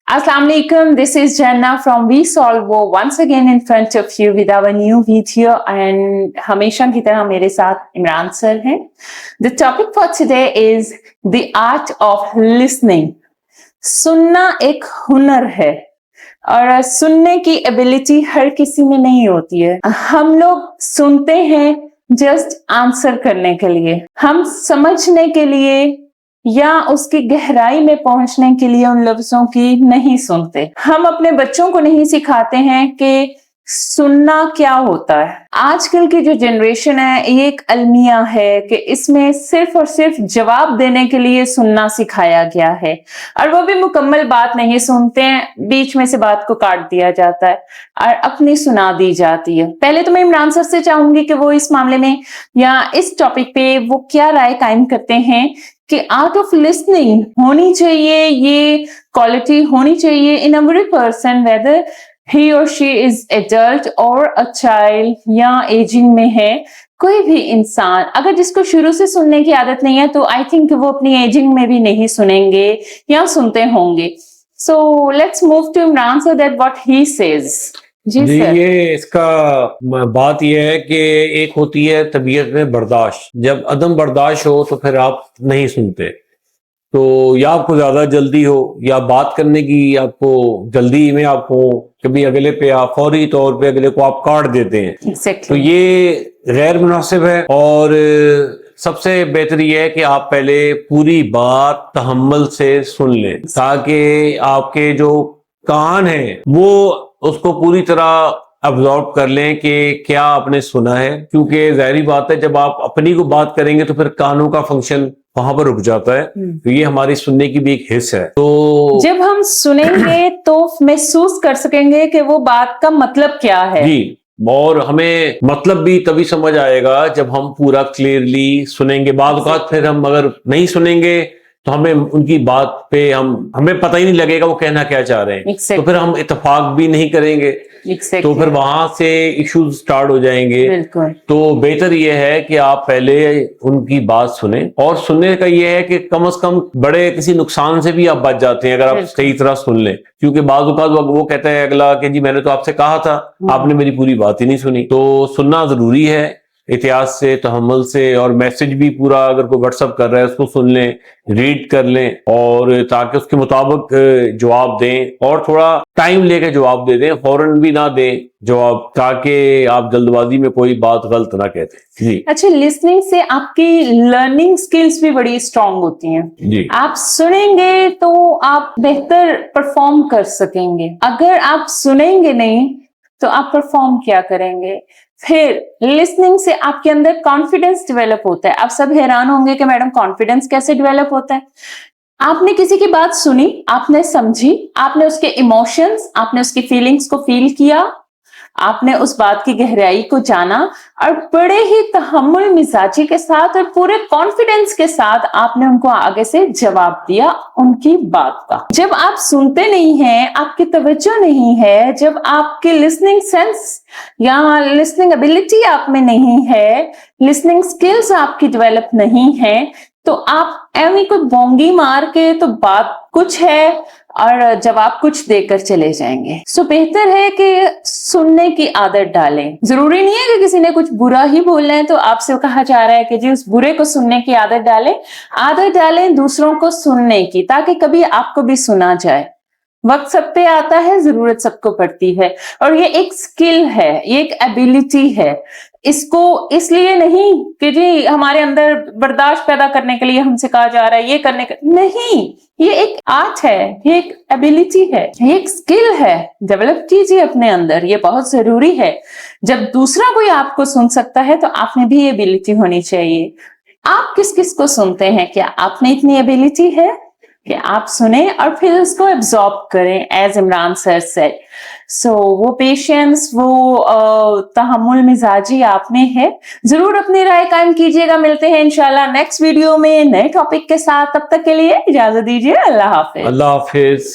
Assalamu alaikum, this is Janna from We Solve War once again in front of you with our new video and हमेशा की तरह मेरे साथ Imran sir हैं. The topic for today is the art of listening. सुनना एक हुनर है और सुनने की एबिलिटी हर किसी में नहीं होती है. हम लोग सुनते हैं जस्ट आंसर करने के लिए, हम समझने के लिए या उसकी गहराई में पहुंचने के लिए उन लफ्जों की नहीं सुनते. हम अपने बच्चों को नहीं सिखाते हैं कि सुनना क्या होता है. आजकल की जो जनरेशन है ये एक अलमिया है कि इसमें सिर्फ और सिर्फ जवाब देने के लिए सुनना सिखाया गया है और वो भी मुकम्मल बात नहीं सुनते हैं, बीच में से बात को काट दिया जाता है और अपनी सुना दी जाती है. पहले तो मैं इमरान सर से चाहूंगी कि वो इस मामले में या इस टॉपिक पे वो क्या राय कायम करते हैं कि आर्ट ऑफ लिसनिंग होनी चाहिए, ये क्वालिटी होनी चाहिए in every person, whether he or she is adult or a child या एजिंग में है. कोई भी इंसान अगर जिसको शुरू से सुनने की आदत नहीं है तो आई थिंक वो अपनी एजिंग में भी नहीं सुनेंगे या सुनते होंगे. So let's move to Imran sir that what he says. जी सर. ये इसका बात यह है कि एक होती है तबीयत में बर्दाश्त. जब अदम बर्दाश्त हो तो फिर आप नहीं सुनते, तो या आपको ज्यादा जल्दी हो या बात करने की आपको जल्दी में आप हो, कभी अगले पे आप फौरी तौर पे अगले को आप काट देते हैं. Exactly. तो ये गैर मुनासिब है और सबसे बेहतर ये है कि आप पहले पूरी बात तहम्मुल से सुन लें ताकि आपके जो कान हैं वो उसको पूरी तरह अब्जॉर्ब कर लें कि क्या आपने सुना है. क्योंकि जाहिर बात है जब आप अपनी को बात करेंगे तो फिर कानों का फंक्शन वहां पर रुक जाता है. तो ये हमारी सुनने की भी एक हिस्सा है. तो जब हम सुनेंगे तो महसूस कर सकेंगे कि वो बात का मतलब क्या है. जी, और हमें मतलब भी तभी समझ आएगा जब हम पूरा क्लियरली सुनेंगे. बाद औक़ात फिर हम अगर नहीं सुनेंगे तो हमें उनकी बात पे हमें पता ही नहीं लगेगा वो कहना क्या चाह रहे हैं. Exactly. तो फिर हम इत्तेफाक भी नहीं करेंगे. Exactly. तो फिर वहां से इश्यूज स्टार्ट हो जाएंगे. बिल्कुल. तो बेहतर ये है कि आप पहले उनकी बात सुने, और सुनने का ये है कि कम से कम बड़े किसी नुकसान से भी आप बच जाते हैं अगर आप सही तरह सुन लें. क्योंकि बाज़ औक़ात वो कहता है अगला कि जी मैंने तो आपसे कहा था, आपने मेरी पूरी बात ही नहीं सुनी. तो सुनना जरूरी है एहतियात से, तहम्मुल से, और मैसेज भी पूरा अगर कोई व्हाट्सअप कर रहा है उसको सुन लें, रीड कर लें और ताकि उसके मुताबिक जवाब दें और थोड़ा टाइम लेके जवाब दे दें, फौरन भी ना दें जवाब, ताकि आप जल्दबाजी में कोई बात गलत ना कहते. जी. अच्छा, लिसनिंग से आपकी लर्निंग स्किल्स भी बड़ी स्ट्रांग होती हैं. जी. आप सुनेंगे तो आप बेहतर परफॉर्म कर सकेंगे. अगर आप सुनेंगे नहीं तो आप परफॉर्म क्या करेंगे. फिर लिसनिंग से आपके अंदर कॉन्फिडेंस डेवलप होता है. आप सब हैरान होंगे कि मैडम कॉन्फिडेंस कैसे डेवलप होता है. आपने किसी की बात सुनी, आपने समझी, आपने उसके इमोशंस, आपने उसकी फीलिंग्स को फील किया, आपने उस बात की गहराई को जाना और बड़े ही तहम्मुल मिजाजी के साथ और पूरे कॉन्फिडेंस के साथ आपने उनको आगे से जवाब दिया उनकी बात का. जब आप सुनते नहीं हैं, आपकी तवज्जो नहीं है, जब आपकी लिसनिंग सेंस या लिसनिंग एबिलिटी आप में नहीं है, लिसनिंग स्किल्स आपकी डेवलप नहीं है, तो आप एवं कोई बोंगी मार के तो बात कुछ है और जवाब कुछ देकर चले जाएंगे. सो बेहतर है कि सुनने की आदत डालें. जरूरी नहीं है कि किसी ने कुछ बुरा ही बोलना है तो आपसे कहा जा रहा है कि जी उस बुरे को सुनने की आदत डालें. आदत डालें दूसरों को सुनने की, ताकि कभी आपको भी सुना जाए. वक्त सब पे आता है, जरूरत सबको पड़ती है और ये एक स्किल है, ये एक एबिलिटी है. इसको इसलिए नहीं कि जी हमारे अंदर बर्दाश्त पैदा करने के लिए हमसे कहा जा रहा है ये करने का नहीं. ये एक आर्ट है, ये एक एबिलिटी है, ये एक स्किल है. डेवलप कीजिए अपने अंदर, ये बहुत जरूरी है. जब दूसरा कोई आपको सुन सकता है तो आप में भी ये एबिलिटी होनी चाहिए. आप किस किस को सुनते हैं? क्या आप में इतनी एबिलिटी है कि आप सुने और फिर उसको एब्जॉर्ब करें एज इमरान सर से. सो वो पेशेंस, वो तहम्मुल मिजाजी आप में है. जरूर अपनी राय कायम कीजिएगा. मिलते हैं इंशाल्लाह नेक्स्ट वीडियो में नए टॉपिक के साथ. तब तक के लिए इजाजत दीजिए. अल्लाह हाफिज. अल्लाह हाफिज.